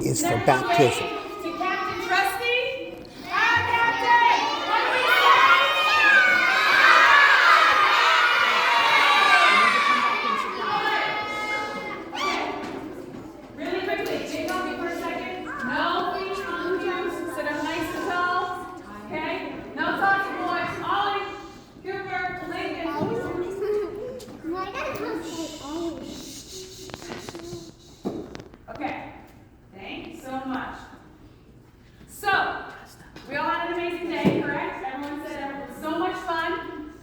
is for baptism. To Captain Trusty. Captain! What do we say? Really quickly, take off me for a second. No feet on the toes. Sit up nice and tall. Okay? No talking, boys. Ollie, Cooper, Lincoln. Okay. Thanks so much. So, we all had an amazing day, correct? Everyone said it was so much fun.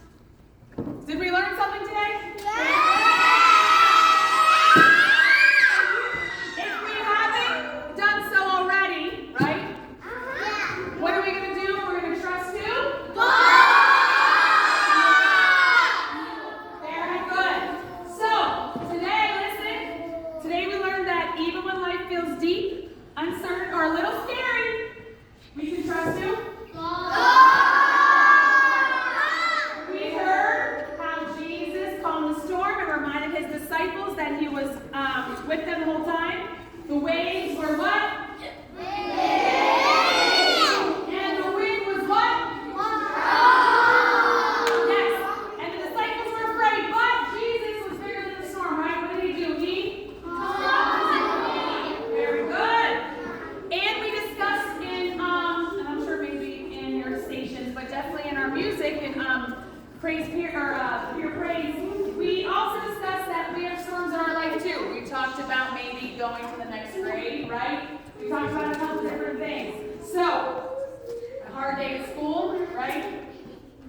Did we learn something today? If we haven't done so already, right? What are we going to do? We're going to trust who? God! Very good. So, today, listen. Today we learned that even when life feels deep, uncertain, or a little scary, we can trust who? God! We heard how Jesus calmed the storm and reminded his disciples that he was with them the whole time. The waves were what? And the wind was what? Yes. And the disciples were afraid, but Jesus was bigger than the storm, right? What did he do? He? Very good. And we discussed in, and I'm sure maybe in your stations, but definitely in our music and praise peer praise, we also discussed that we have storms in our life too. We talked about maybe going to the next grade, right? We talked about a couple different things. So, a hard day at school, right?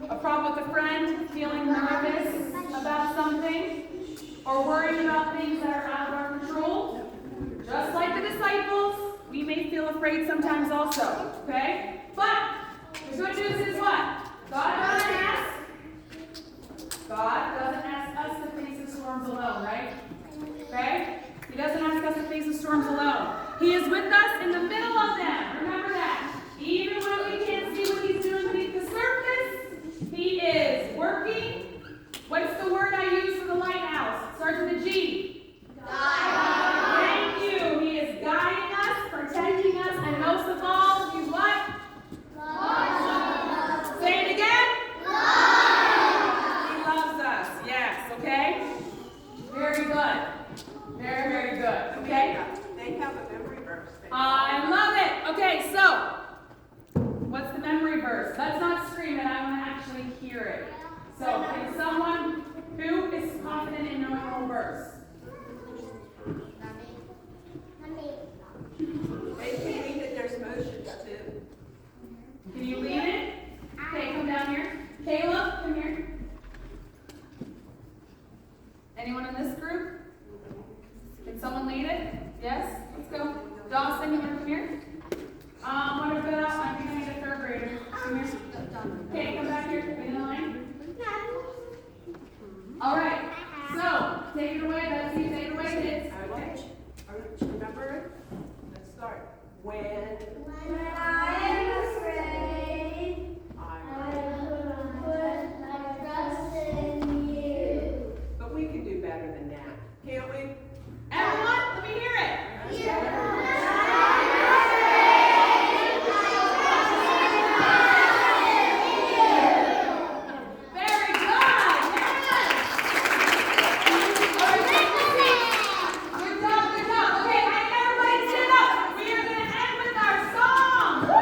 A problem with a friend, feeling nervous about something, or worrying about things that are out of our control. Just like the disciples, we may feel afraid sometimes also, okay? But the good news is what? God doesn't ask us to face the storms alone, right? Okay? He doesn't ask us to face the storms alone. He is with us in the middle of them. Remember that. Even when we can't see what he's doing beneath the surface, he is working. What's the word I use for the lighthouse? Starts with a G. Thank you. He is guiding us, protecting us, and most of all, he's what? God. Say it again. God. He loves us. Yes. Okay. Very good. Very, very good. Okay. They have a memory verse. I love it. Okay. So, what's the memory verse? Let's not scream it. I want to actually hear it. So, can someone who is confident in knowing the whole verse? They think that there's motions too. Can you lead it? Okay, come down here. Caleb, come here. Anyone in this group? Can someone lead it? Yes? Let's go. Dawson, you want to come here? What about, I think I need a third grader. Come here. Okay, come back here. In line. All right. So, take it away, Betsy. Take it away, kids. Okay. Remember it? Let's start. When I am afraid, I will put my trust in you. But we can do better than that, can't we? Everyone, let me hear it. Very good. Good job, good job. Okay, I need everybody to stand up. We are going to end with our song.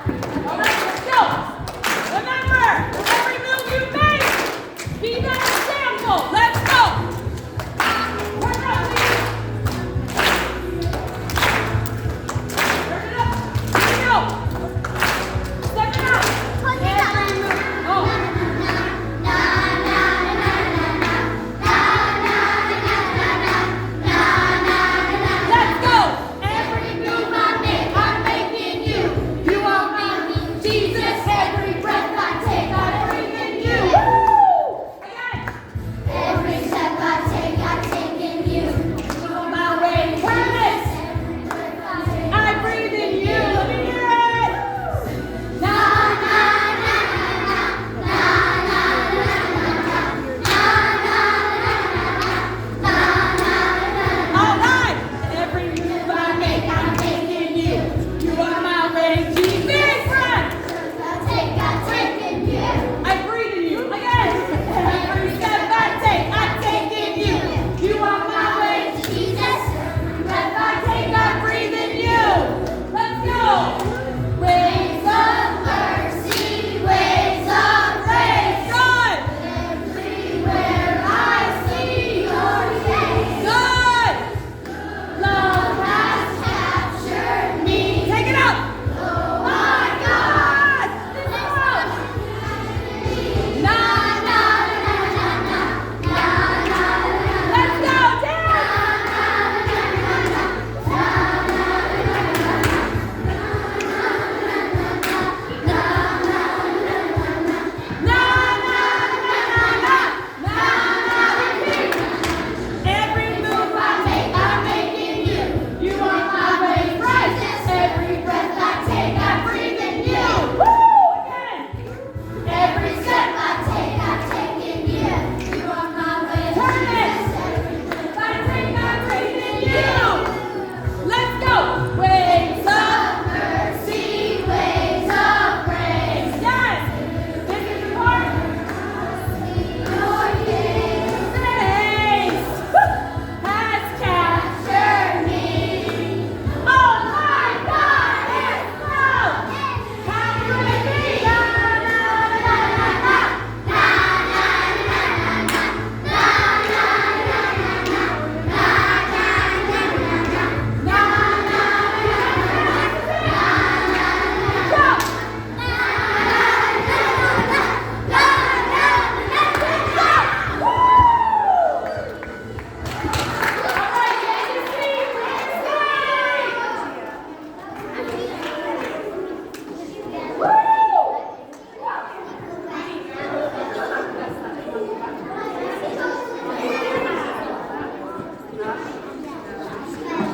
All right, let's go. Remember, every move you make, be that example. Let's go. Turn it up, please. Turn it up. Here we go. Step it out. Every move. Oh. Let's go. Every move I make, I'm making you. You are mine, Jesus. Every breath I take, I breathe in you. Woo! Again. Every step I take in you. You are my way. Turn this. I breathe in you. Let me hear it. Na na na na na na na na. All right. Every move I make, I'm taking you. You are my way, Jesus. Friend. I take in you. I breathe in you. Again. Every step I take in you. You are my way, Jesus. Every breath I take, I breathe in you. Let's go. Waves of mercy, waves of grace. Good. Everywhere I see your face. Good. Love has captured me. Take it up. Oh my God. Na na na na na na. Let's go, dance. Na na na na na na. Repeat. Every move I make, I'm making you. You are my way, Christ. Every breath I take, I breathe in you. Woo! Again. Every step I take in you. You are my way. Turn it. I take, I breathe in you. Let's go. Waves of Mercy, waves of grace. yes. This is the part. Your gaze Grace has captured me. Oh my God, it's love. How could it be? Na na na na na.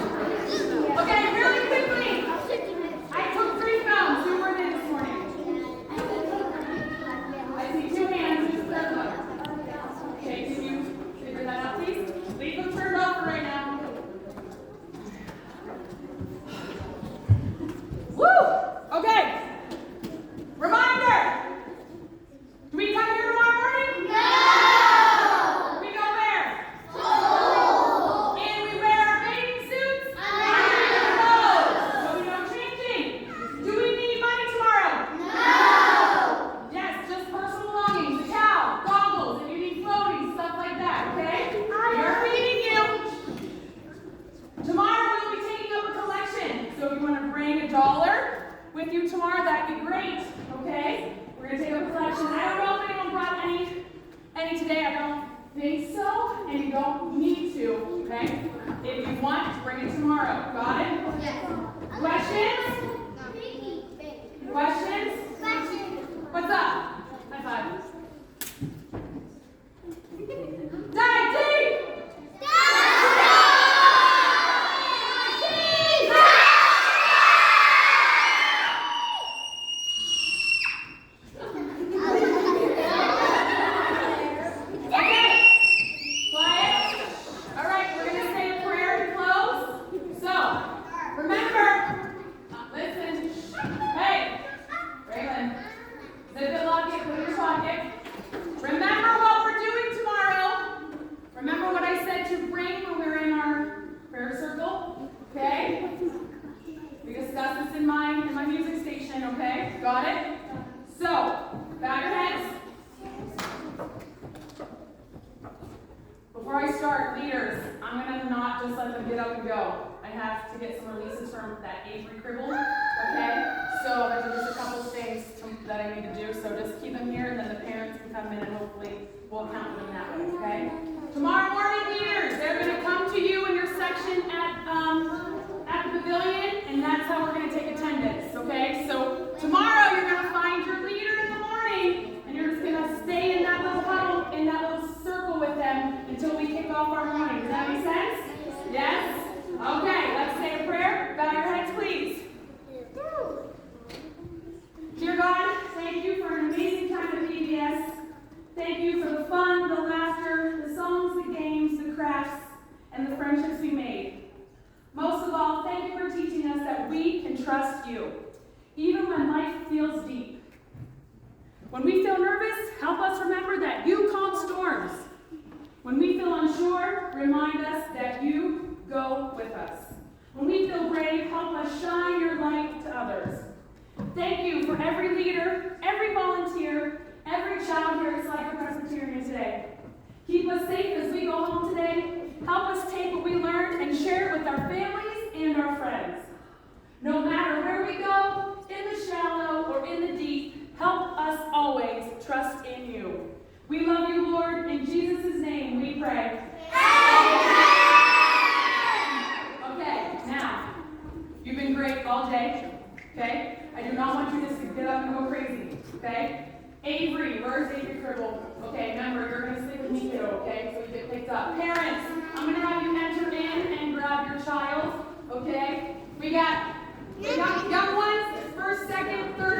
Okay, really quickly. I took 3 phones. Who were they this morning? I see 2 hands. Who's the third one? Okay, can you figure that out, please? Leave them turned off for right now. Woo! Okay. Reminder. Do we come here tomorrow morning? No. We go where? And we wear our bathing suits? So we don't changing. Do we need money tomorrow? Yes, just personal belongings, a towel, goggles, if you need floating, stuff like that, okay? We are feeding you. Tomorrow we'll be taking up a collection. So if you want to bring $1 with you tomorrow, that'd be great, okay? We're going to take up a collection. I don't know if anyone brought any today. I don't think so, and you don't need to, okay? If you want, bring it tomorrow. Got it? Questions? Questions? What's up? High five. Dive deep! Okay. Quiet. All right, we're going to say a prayer to close. So, remember, listen. got it? So, bow your heads. Before I start, leaders, I'm going to not just let them get up and go. I have to get some releases from that Avery cribble, okay? So there's just a couple of things that I need to do, so just keep them here, and then the parents can come in and hopefully we'll count them that way, okay? Tomorrow morning, leaders, they're going to come to you in your section at the pavilion, and that's how we're going to take attendance, okay? So tomorrow you're going to find your leader in the morning, and you're just going to stay in that little huddle, in that little circle with them until we kick off our morning. Does that make sense? Yes? Okay, let's say a prayer. Bow your heads, please. Dear God, thank you for an amazing time at PBS. Thank you for the fun, the laughter, the songs, the games, the crafts, and the friendships we made. Most of all, thank you for teaching us that we can trust you, even when life feels deep. When we feel nervous, help us remember that you calm storms. When we feel unsure, remind us that you go with us. When we feel brave, help us shine your light to others. Thank you for every leader, every volunteer, every child here at Slacker Presbyterian today. Keep us safe as we go home today. Help us take what we learned and share it with our families and our friends. No matter where we go, in the shallow or in the deep, help us always trust in you. We love you, Lord. In Jesus' name we pray. Okay, now, you've been great all day, okay? I do not want you just to get up and go crazy, okay? Avery, where's Avery Cribble? Okay, remember, you're going to stick with me, kiddo, okay? So you get picked up. Parents, I'm going to have you enter in and grab your child, okay? We got young ones, first, second, third.